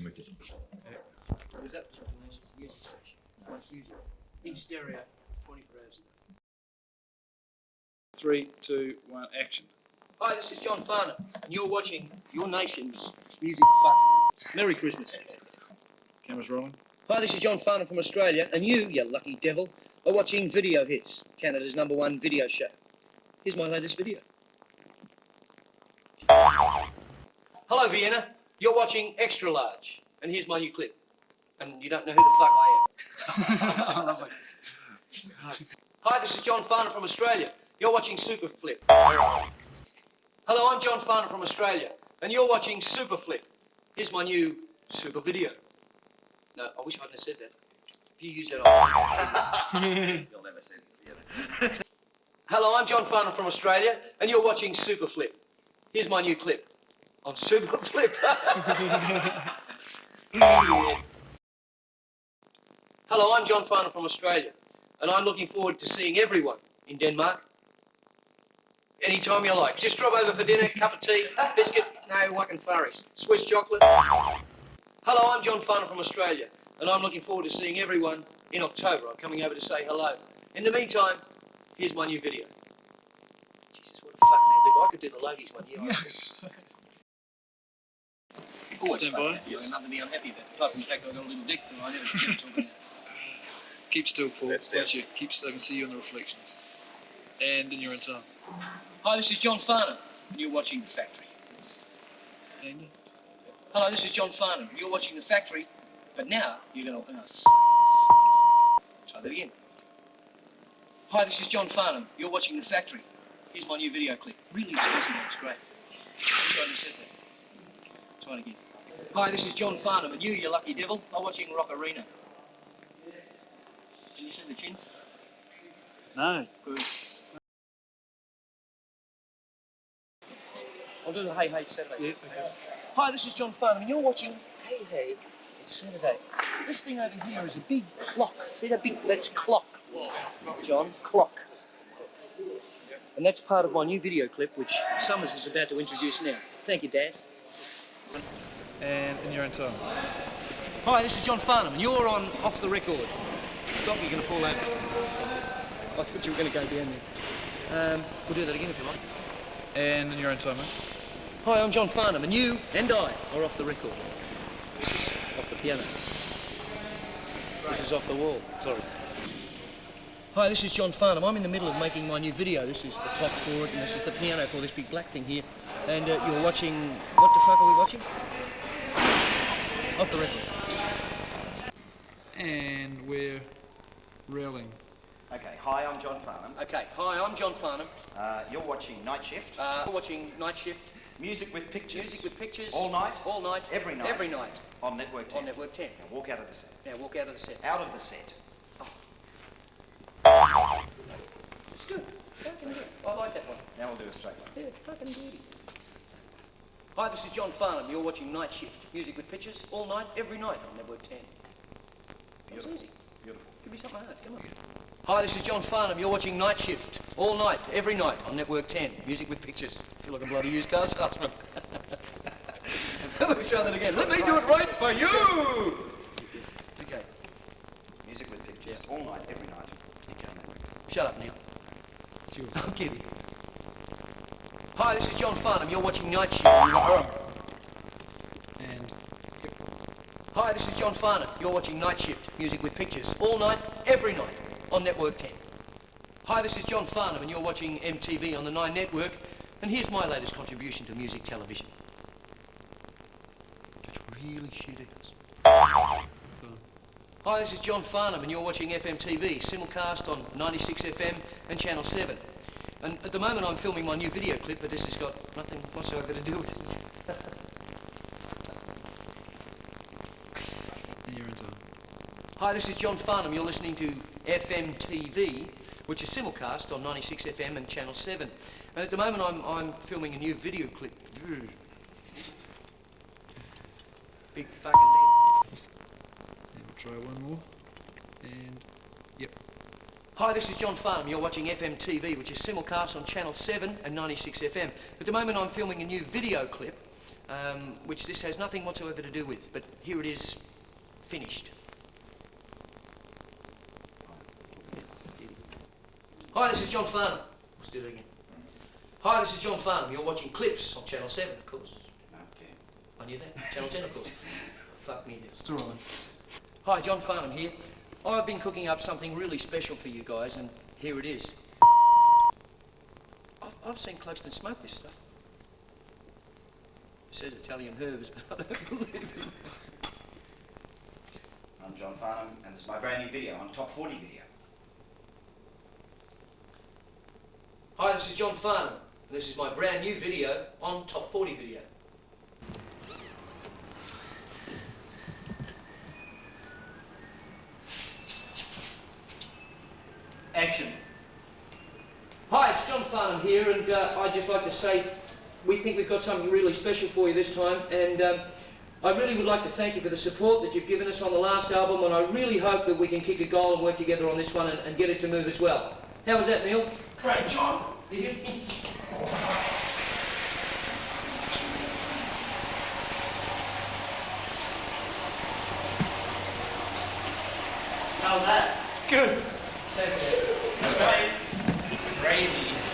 with it. Or is that the music station? No, it's music. In stereo, 24 hours a day. 3, 2, 1, action. Hi, this is John Farnham, and you're watching your nation's music fucking. Merry Christmas. Camera's rolling. Hi, this is John Farnham from Australia, and you lucky devil, are watching Video Hits, Canada's #1 video show. Here's my latest video. Hello, Vienna. You're watching Extra Large, and here's my new clip. And you don't know who the fuck I am. Hi, this is John Farnham from Australia. You're watching Super Flip. Hello, I'm John Farnham from Australia, and you're watching Super Flip. Here's my new super video. No, I wish I hadn't have said that. If you use that, You'll never see it. Hello, I'm John Farnham from Australia, and you're watching Super Flip. Here's my new clip on Super Flip. Hello, I'm John Farnham from Australia, and I'm looking forward to seeing everyone in Denmark. Anytime you like. Just drop over for dinner, cup of tea, biscuit, no whacking furries. Swiss chocolate. Hello, I'm John Farnham from Australia, and I'm looking forward to seeing everyone in October. I'm coming over to say hello. In the meantime, here's my new video. Jesus, what a fucking ad-lib. I could do the ladies one, yeah. Yes. Oh, it's Stand fucking by. happy. There's nothing to be unhappy about. Apart from the fact I've got a little dick, and I never get to talk about it. Keep still, Paul. That's Won't you? Keep still. I can see you in the reflections. And in your own time. Hi, this is John Farnham, and you're watching The Factory. And Hello, this is John Farnham. You're watching The Factory, but now you're going to... Try that again. Hi, this is John Farnham. You're watching The Factory. Here's my new video clip. Really expensive, it's great. I'm sorry I said that. Try it again. Hi, this is John Farnham, and you lucky devil, are watching Rock Arena. Can you see the chins? no. Good. I'll do the Hey Hey Saturday. Yeah, okay. Hi, this is John Farnham, and you're watching Hey Hey, it's Saturday. This thing over here is a big clock. See that big, that's clock, John, clock. And that's part of my new video clip, which Summers is about to introduce now. Thank you, Daz. And in your own time. Hi, this is John Farnham, and you're on Off the Record. Stop, you're going to fall over. I thought you were going to go down there. We'll do that again if you like. And in your own time, mate. Hi, I'm John Farnham, and you and I are off the record. This is off the piano. This is off the wall, sorry. Hi, this is John Farnham. I'm in the middle of making my new video. This is the clock for it, and this is the piano for this big black thing here. And you're watching... What the fuck are we watching? Off the record. And we're reeling. Okay, hi, I'm John Farnham. Okay, hi, I'm John Farnham. You're watching Night Shift. We're watching Night Shift. Music with pictures. Music with pictures. All night. All night. Every night. Every night. On Network 10. On Network 10. Now walk out of the set. Now walk out of the set. Out of the set. It's good. Fucking good. I like that one. Now we'll do a straight one. Yeah, it's fucking beauty. Hi, this is John Farnham. You're watching Night Shift. Music with pictures, all night, every night on Network 10. It's easy. Beautiful. Give me something hard. Come on. Hi, this is John Farnham. You're watching Night Shift, all night, every night on Network 10. Music with pictures. I feel like a bloody used car salesman. Let me try that again. Let me do it right for you. Okay. Music with pictures. All night, every night. Shut up, Neil. Sure. I'm kidding. Hi, this is John Farnham. You're watching Night Shift. And Hi, this is John Farnham. You're watching Night Shift, music with pictures, all night, every night, on Network 10. Hi, this is John Farnham, and you're watching MTV on the 9 Network, and here's my latest contribution to music television. It's really shit ass. Hi, this is John Farnham, and you're watching FMTV, simulcast on 96 FM and Channel 7. And at the moment I'm filming my new video clip, but this has got nothing whatsoever to do with it. in your own time. Hi, this is John Farnham. You're listening to FMTV, which is simulcast on 96 FM and Channel 7. And at the moment I'm filming a new video clip. Big fucking deal. And we'll try one more. And yep. Hi, this is John Farnham. You're watching FMTV, which is simulcast on Channel 7 and 96 FM. At the moment I'm filming a new video clip, which this has nothing whatsoever to do with, but here it is, finished. Hi, this is John Farnham. Let's do it again. Hi, this is John Farnham. You're watching Clips on Channel 7, of course. Okay. I knew that. Channel 10, of course. Fuck me. Still rolling. Hi, John Farnham here. I've been cooking up something really special for you guys, and here it is. I've seen Clugston smoke this stuff. It says Italian herbs, but I don't believe it. I'm John Farnham, and this is my brand new video on Top 40 Video. Hi, this is John Farnham, and this is my brand new video on Top 40 Video. Action. Hi, it's John Farnham here, and I'd just like to say we think we've got something really special for you this time, and I really would like to thank you for the support that you've given us on the last album, and I really hope that we can kick a goal and work together on this one and get it to move as well. How was that, Neil? Great, John. You hit me? How's that? Good. Thanks, That's crazy.